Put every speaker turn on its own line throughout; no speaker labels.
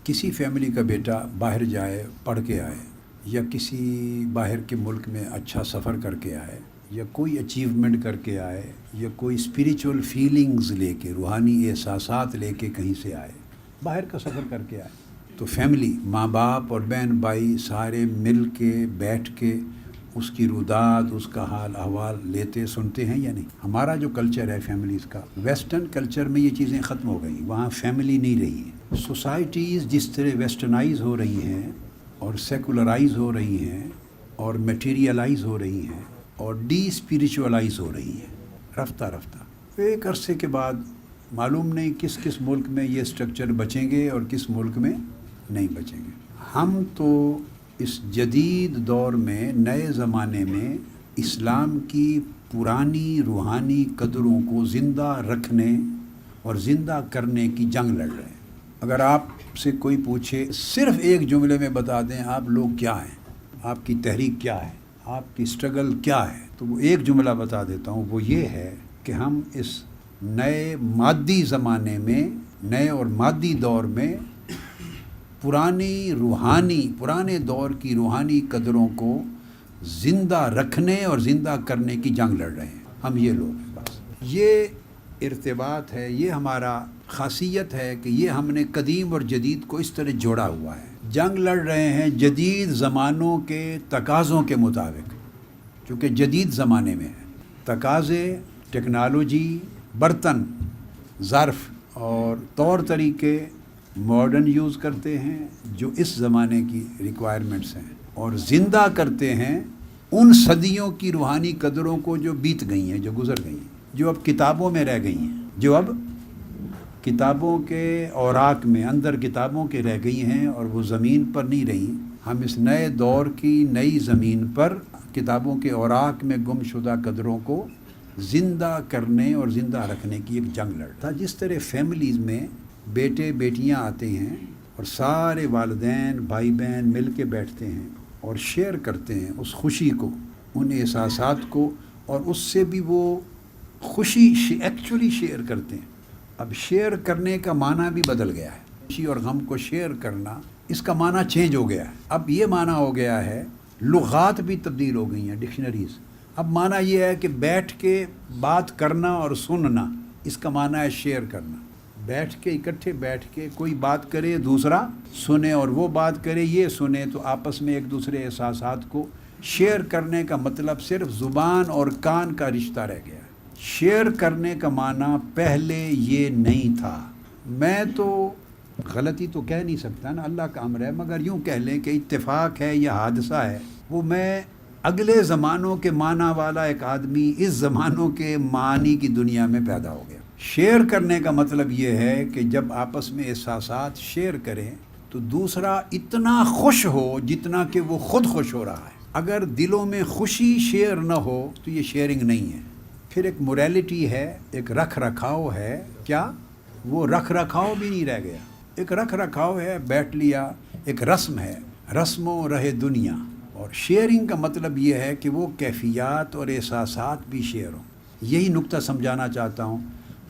کسی فیملی کا بیٹا باہر جائے پڑھ کے آئے یا کسی باہر کے ملک میں اچھا سفر کر کے آئے یا کوئی اچیومنٹ کر کے آئے یا کوئی اسپریچول فیلنگز لے کے روحانی احساسات لے کے کہیں سے آئے باہر کا سفر کر کے آئے تو فیملی ماں باپ اور بہن بھائی سارے مل کے بیٹھ کے اس کی روداد اس کا حال احوال لیتے سنتے ہیں یا نہیں. ہمارا جو کلچر ہے فیملیز کا ویسٹرن کلچر میں یہ چیزیں ختم ہو گئیں. وہاں فیملی نہیں رہی ہے. سوسائٹیز جس طرح ویسٹرنائز ہو رہی ہیں اور سیکولرائز ہو رہی ہیں اور میٹیریلائز ہو رہی ہیں اور ڈی اسپریچولائز ہو رہی ہیں رفتہ رفتہ. ایک عرصے کے بعد معلوم نہیں کس کس ملک میں یہ اسٹرکچر بچیں گے اور کس ملک میں نہیں بچیں گے. ہم تو اس جدید دور میں نئے زمانے میں اسلام کی پرانی روحانی قدروں کو زندہ رکھنے اور زندہ کرنے کی جنگ لڑ رہے ہیں. اگر آپ سے کوئی پوچھے صرف ایک جملے میں بتا دیں آپ لوگ کیا ہیں, آپ کی تحریک کیا ہے, آپ کی اسٹرگل کیا ہے, تو وہ ایک جملہ بتا دیتا ہوں. وہ یہ ہے کہ ہم اس نئے مادی زمانے میں نئے اور مادی دور میں پرانے دور کی روحانی قدروں کو زندہ رکھنے اور زندہ کرنے کی جنگ لڑ رہے ہیں. ہم یہ لوگ ہیں بس. یہ ارتباط ہے, یہ ہمارا خاصیت ہے کہ یہ ہم نے قدیم اور جدید کو اس طرح جوڑا ہوا ہے. جنگ لڑ رہے ہیں جدید زمانوں کے تقاضوں کے مطابق, چونکہ جدید زمانے میں ہے. تقاضے, ٹیکنالوجی, برتن, ظرف اور طور طریقے ماڈرن یوز کرتے ہیں جو اس زمانے کی ریکوائرمنٹس ہیں, اور زندہ کرتے ہیں ان صدیوں کی روحانی قدروں کو جو بیت گئی ہیں, جو گزر گئی ہیں, جو اب کتابوں میں رہ گئی ہیں, جو اب کتابوں کے اوراق میں اندر کتابوں کے رہ گئی ہیں اور وہ زمین پر نہیں رہیں. ہم اس نئے دور کی نئی زمین پر کتابوں کے اوراق میں گم شدہ قدروں کو زندہ کرنے اور زندہ رکھنے کی ایک جنگ لڑ رہا. جس طرح فیملیز میں بیٹے بیٹیاں آتے ہیں اور سارے والدین بھائی بہن مل کے بیٹھتے ہیں اور شیئر کرتے ہیں اس خوشی کو, ان احساسات کو, اور اس سے بھی وہ خوشی ایکچولی شیئر کرتے ہیں. اب شیئر کرنے کا معنی بھی بدل گیا ہے. خوشی اور غم کو شیئر کرنا, اس کا معنی چینج ہو گیا ہے. اب یہ معنی ہو گیا ہے, لغات بھی تبدیل ہو گئی ہیں, ڈکشنریز. اب معنی یہ ہے کہ بیٹھ کے بات کرنا اور سننا, اس کا معنی ہے شیئر کرنا. بیٹھ کے اکٹھے بیٹھ کے کوئی بات کرے دوسرا سنے اور وہ بات کرے یہ سنے, تو آپس میں ایک دوسرے احساسات کو شیئر کرنے کا مطلب صرف زبان اور کان کا رشتہ رہ گیا ہے. شیئر کرنے کا معنی پہلے یہ نہیں تھا. میں تو غلطی تو کہہ نہیں سکتا نا, اللہ کا امر ہے, مگر یوں کہہ لیں کہ اتفاق ہے یا حادثہ ہے. وہ میں اگلے زمانوں کے معنی والا ایک آدمی اس زمانوں کے معنی کی دنیا میں پیدا ہو گیا. شیئر کرنے کا مطلب یہ ہے کہ جب آپس میں احساسات شیئر کریں تو دوسرا اتنا خوش ہو جتنا کہ وہ خود خوش ہو رہا ہے. اگر دلوں میں خوشی شیئر نہ ہو تو یہ شیئرنگ نہیں ہے. پھر ایک موریلٹی ہے, ایک رکھ رکھاؤ ہے. کیا وہ رکھ رکھاؤ بھی نہیں رہ گیا. ایک رکھ رکھاؤ ہے, بیٹھ لیا, ایک رسم ہے, رسموں رہے دنیا. اور شیئرنگ کا مطلب یہ ہے کہ وہ کیفیات اور احساسات بھی شیئر ہوں. یہی نقطہ سمجھانا چاہتا ہوں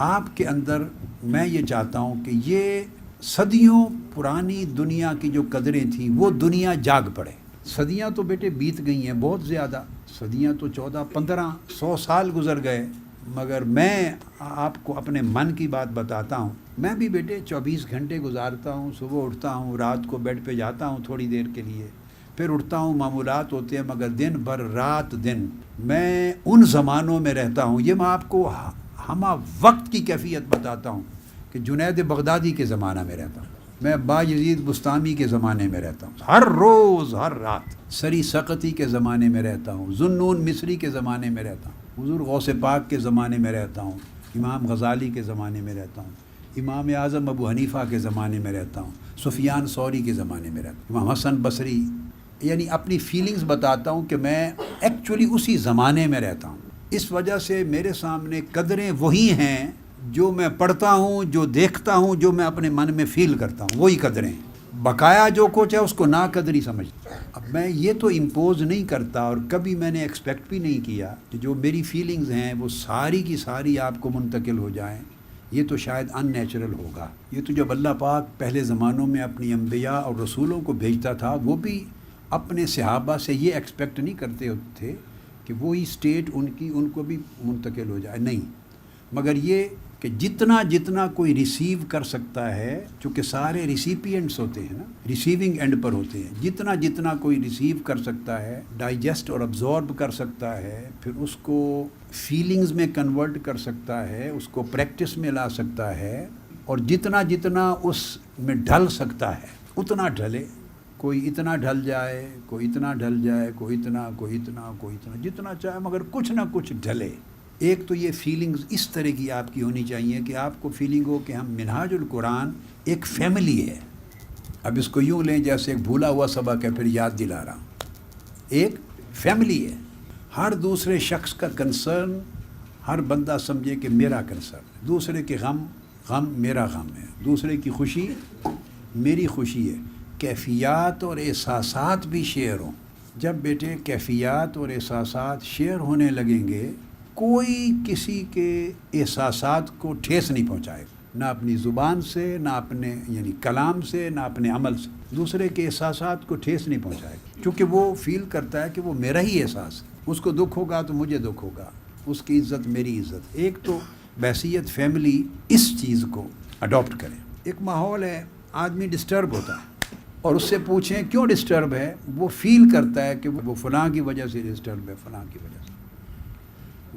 آپ کے اندر. میں یہ چاہتا ہوں کہ یہ صدیوں پرانی دنیا کی جو قدریں تھیں وہ دنیا جاگ پڑے. صدیاں تو بیٹے بیت گئی ہیں, بہت زیادہ صدیاں تو 14-15-100 سال گزر گئے. مگر میں آپ کو اپنے من کی بات بتاتا ہوں. میں بھی بیٹے 24 گھنٹے گزارتا ہوں. صبح اٹھتا ہوں, رات کو بیڈ پہ جاتا ہوں تھوڑی دیر کے لیے, پھر اٹھتا ہوں, معمولات ہوتے ہیں, مگر دن بھر رات دن میں ان زمانوں میں رہتا ہوں. یہ میں آپ کو ہمہ وقت کی کیفیت بتاتا ہوں کہ جنید بغدادی کے زمانہ میں رہتا ہوں, میں بایزید بستامی کے زمانے میں رہتا ہوں, ہر روز ہر رات سری سقطی کے زمانے میں رہتا ہوں, ذوالنون مصری کے زمانے میں رہتا ہوں, حضور غوث پاک کے زمانے میں رہتا ہوں, امام غزالی کے زمانے میں رہتا ہوں, امام اعظم ابو حنیفہ کے زمانے میں رہتا ہوں, سفیان ثوری کے زمانے میں رہتا ہوں, امام حسن بصری. یعنی اپنی فیلنگز بتاتا ہوں کہ میں ایکچولی اسی زمانے میں رہتا ہوں. اس وجہ سے میرے سامنے قدریں وہی ہیں جو میں پڑھتا ہوں, جو دیکھتا ہوں, جو میں اپنے من میں فیل کرتا ہوں, وہی قدریں. بقایا جو کچھ ہے اس کو ناقدری سمجھتا. اب میں یہ تو امپوز نہیں کرتا اور کبھی میں نے ایکسپیکٹ بھی نہیں کیا کہ جو میری فیلنگز ہیں وہ ساری کی ساری آپ کو منتقل ہو جائیں یہ تو شاید ان نیچرل ہوگا. یہ تو جب اللہ پاک پہلے زمانوں میں اپنی انبیاء اور رسولوں کو بھیجتا تھا وہ بھی اپنے صحابہ سے یہ ایکسپیکٹ نہیں کرتے تھے کہ وہی اسٹیٹ ان کو بھی منتقل ہو جائے، نہیں، مگر یہ کہ جتنا کوئی ریسیو کر سکتا ہے، چونکہ سارے ریسیپینٹس ہوتے ہیں نا، ریسیونگ اینڈ پر ہوتے ہیں، جتنا کوئی ریسیو کر سکتا ہے، ڈائجسٹ اور ابزارب کر سکتا ہے، پھر اس کو فیلنگز میں کنورٹ کر سکتا ہے، اس کو پریکٹس میں لا سکتا ہے، اور جتنا اس میں ڈھل سکتا ہے اتنا ڈھلے. کوئی اتنا ڈھل جائے، کوئی اتنا ڈھل جائے، کوئی اتنا، جتنا چاہے مگر کچھ نہ کچھ ڈھلے. ایک تو یہ فیلنگز اس طرح کی آپ کی ہونی چاہیے کہ آپ کو فیلنگ ہو کہ ہم منہاج القرآن ایک فیملی ہے. اب اس کو یوں لیں جیسے ایک بھولا ہوا سبق ہے، پھر یاد دلا رہا ہوں. ایک فیملی ہے، ہر دوسرے شخص کا کنسرن ہر بندہ سمجھے کہ میرا کنسرن، دوسرے کے غم میرا غم ہے، دوسرے کی خوشی میری خوشی ہے. کیفیات اور احساسات بھی شیئر ہوں. جب بیٹے کیفیات اور احساسات شیئر ہونے لگیں گے، کوئی کسی کے احساسات کو ٹھیس نہیں پہنچائے گا، نہ اپنی زبان سے، نہ اپنے یعنی کلام سے، نہ اپنے عمل سے. دوسرے کے احساسات کو ٹھیس نہیں پہنچائے گا، کیونکہ وہ فیل کرتا ہے کہ وہ میرا ہی احساس ہے. اس کو دکھ ہوگا تو مجھے دکھ ہوگا، اس کی عزت میری عزت. ایک تو بحیثیت فیملی اس چیز کو اڈاپٹ کرے. ایک ماحول ہے، آدمی ڈسٹرب ہوتا ہے اور اس سے پوچھیں کیوں ڈسٹرب ہے، وہ فیل کرتا ہے کہ وہ فلاں کی وجہ سے ڈسٹرب ہے، فلاں کی وجہ سے.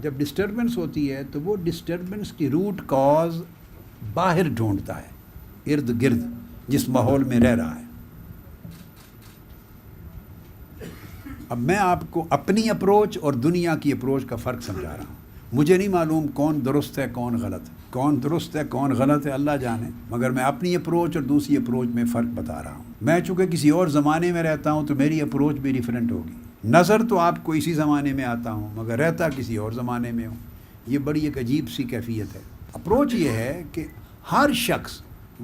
جب ڈسٹربنس ہوتی ہے تو وہ ڈسٹربنس کی روٹ کاز باہر ڈھونڈتا ہے، ارد گرد جس ماحول میں رہ رہا ہے. اب میں آپ کو اپنی اپروچ اور دنیا کی اپروچ کا فرق سمجھا رہا ہوں. مجھے نہیں معلوم کون درست ہے کون غلط ہے، کون درست ہے کون غلط ہے اللہ جانے، مگر میں اپنی اپروچ اور دوسری اپروچ میں فرق بتا رہا ہوں. میں چونکہ کسی اور زمانے میں رہتا ہوں تو میری اپروچ بھی ڈیفرنٹ ہوگی. نظر تو آپ کو اسی زمانے میں آتا ہوں مگر رہتا کسی اور زمانے میں ہوں. یہ بڑی ایک عجیب سی کیفیت ہے. اپروچ یہ ہے کہ ہر شخص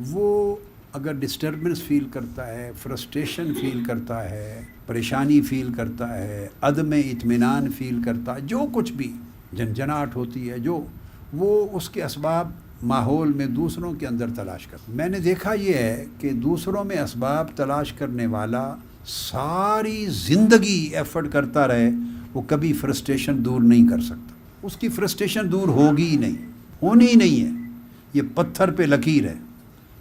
وہ اگر ڈسٹربنس فیل کرتا ہے، فرسٹریشن فیل کرتا ہے، پریشانی فیل کرتا ہے، عدم اطمینان فیل کرتا ہے، جو کچھ بھی جھنجھناہٹ ہوتی ہے، جو وہ اس کے اسباب ماحول میں دوسروں کے اندر تلاش کرتا. میں نے دیکھا یہ ہے کہ دوسروں میں اسباب تلاش کرنے والا ساری زندگی ایفرٹ کرتا رہے، وہ کبھی فرسٹریشن دور نہیں کر سکتا. اس کی فرسٹریشن دور ہوگی ہی نہیں، ہونی ہی نہیں ہے. یہ پتھر پہ لکیر ہے،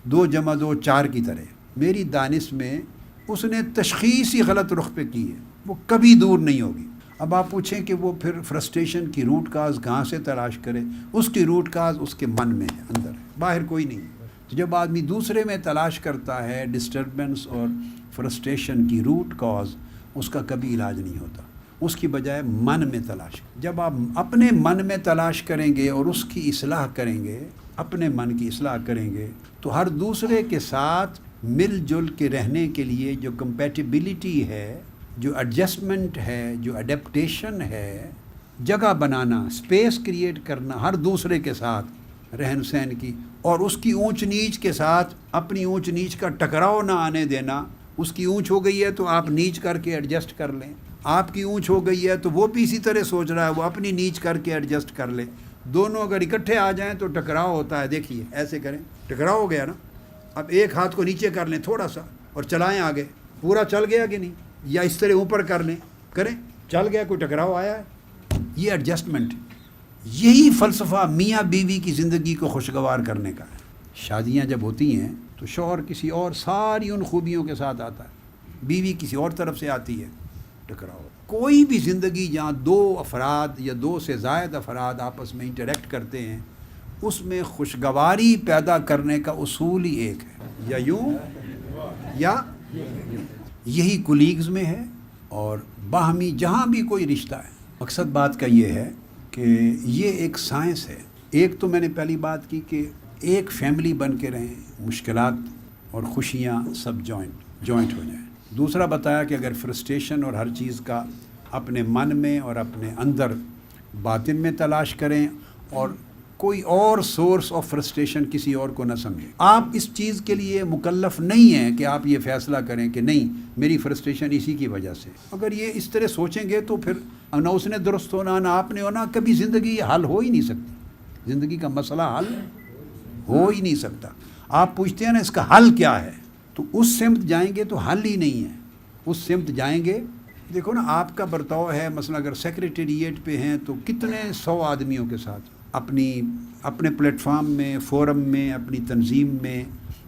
2 + 2 4 کی طرح. میری دانش میں اس نے تشخیص ہی غلط رخ پہ کی ہے، وہ کبھی دور نہیں ہوگی. اب آپ پوچھیں کہ وہ پھر فرسٹریشن کی روٹ کاز کہاں سے تلاش کرے؟ اس کی روٹ کاز اس کے من میں ہے، اندر ہے، باہر کوئی نہیں. تو جب آدمی دوسرے میں تلاش کرتا ہے ڈسٹربنس اور فرسٹریشن کی روٹ کاز، اس کا کبھی علاج نہیں ہوتا. اس کی بجائے من میں تلاش. جب آپ اپنے من میں تلاش کریں گے اور اس کی اصلاح کریں گے، اپنے من کی اصلاح کریں گے، تو ہر دوسرے کے ساتھ مل جل کے رہنے کے لیے جو کمپیٹیبلٹی ہے، جو ایڈجسٹمنٹ ہے، جو اڈیپٹیشن ہے، جگہ بنانا، اسپیس کریٹ کرنا ہر دوسرے کے ساتھ رہن سہن کی، اور اس کی اونچ نیچ کے ساتھ اپنی اونچ نیچ کا ٹکراؤ نہ آنے دینا. اس کی اونچ ہو گئی ہے تو آپ نیچ کر کے ایڈجسٹ کر لیں، آپ کی اونچ ہو گئی ہے تو وہ بھی اسی طرح سوچ رہا ہے، وہ اپنی نیچ کر کے ایڈجسٹ کر لے. دونوں اگر اکٹھے آ جائیں تو ٹکراؤ ہوتا ہے. دیکھیے ایسے کریں، ٹکراؤ ہو گیا نا. اب ایک ہاتھ کو نیچے کر لیں تھوڑا سا اور چلائیں آگے، پورا چل گیا کہ نہیں، یا اس طرح اوپر کر لیں، کریں، چل گیا، کوئی ٹکراؤ آیا ہے. یہ ایڈجسٹمنٹ، یہی فلسفہ میاں بیوی کی زندگی کو خوشگوار کرنے کا ہے. شادیاں جب ہوتی ہیں تو شوہر کسی اور ساری ان خوبیوں کے ساتھ آتا ہے، بیوی کسی اور طرف سے آتی ہے، ٹکراؤ. کوئی بھی زندگی جہاں 2 افراد یا 2 سے زائد افراد آپس میں انٹریکٹ کرتے ہیں، اس میں خوشگواری پیدا کرنے کا اصول ہی ایک ہے، یا یوں یا یہی کولیگز میں ہے اور باہمی جہاں بھی کوئی رشتہ ہے. مقصد بات کا یہ ہے کہ یہ ایک سائنس ہے. ایک تو میں نے پہلی بات کی کہ ایک فیملی بن کے رہیں، مشکلات اور خوشیاں سب جوائنٹ ہو جائیں. دوسرا بتایا کہ اگر فرسٹریشن اور ہر چیز کا اپنے من میں اور اپنے اندر باطن میں تلاش کریں اور کوئی اور سورس آف فرسٹریشن کسی اور کو نہ سمجھیں. آپ اس چیز کے لیے مکلف نہیں ہیں کہ آپ یہ فیصلہ کریں کہ نہیں میری فرسٹریشن اسی کی وجہ سے. اگر یہ اس طرح سوچیں گے تو پھر نہ اس نے درست ہونا نہ آپ نے ہونا، کبھی زندگی حل ہو ہی نہیں سکتی. زندگی کا مسئلہ حل ہو ہی نہیں سکتا. آپ پوچھتے ہیں نا اس کا حل کیا ہے, تو اس سمت جائیں گے تو حل ہی نہیں ہے. اس سمت جائیں گے, دیکھو نا آپ کا برتاؤ ہے, مثلا اگر سیکریٹریٹ پہ ہیں تو کتنے 100 آدمیوں کے ساتھ اپنے پلیٹ فارم میں, فورم میں, اپنی تنظیم میں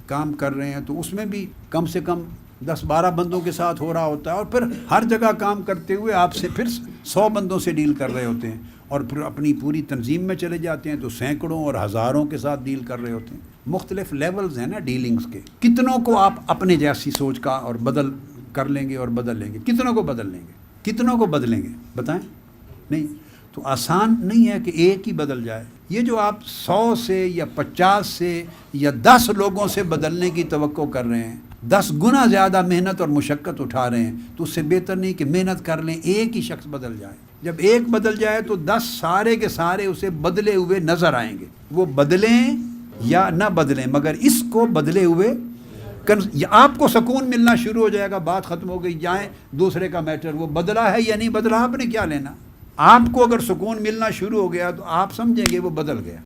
کام کر رہے ہیں, تو اس میں بھی کم سے کم 10-12 بندوں کے ساتھ ہو رہا ہوتا ہے, اور پھر ہر جگہ کام کرتے ہوئے آپ سے پھر 100 بندوں سے ڈیل کر رہے ہوتے ہیں, اور پھر اپنی پوری تنظیم میں چلے جاتے ہیں تو سینکڑوں اور ہزاروں کے ساتھ ڈیل کر رہے ہوتے ہیں. مختلف لیولز ہیں نا ڈیلنگز کے. کتنوں کو آپ اپنے جیسی سوچ کا اور بدل کر لیں گے اور بدل لیں گے؟ کتنوں کو بدل لیں گے؟ کتنوں کو بدلیں گے بتائیں؟ نہیں. تو آسان نہیں ہے کہ ایک ہی بدل جائے. یہ جو آپ 100 سے یا 50 سے یا 10 لوگوں سے بدلنے کی توقع کر رہے ہیں, 10 گنا زیادہ محنت اور مشقت اٹھا رہے ہیں, تو اس سے بہتر نہیں کہ محنت کر لیں, ایک ہی شخص بدل جائے. جب ایک بدل جائے تو 10 سارے کے سارے اسے بدلے ہوئے نظر آئیں گے. وہ بدلیں یا نہ بدلیں, مگر اس کو بدلے ہوئے آپ کو سکون ملنا شروع ہو جائے گا. بات ختم ہو گئی, جائیں دوسرے کا میٹر, وہ بدلا ہے یا نہیں بدلا آپ نے کیا لینا. آپ کو اگر سکون ملنا شروع ہو گیا تو آپ سمجھیں گے وہ بدل گیا.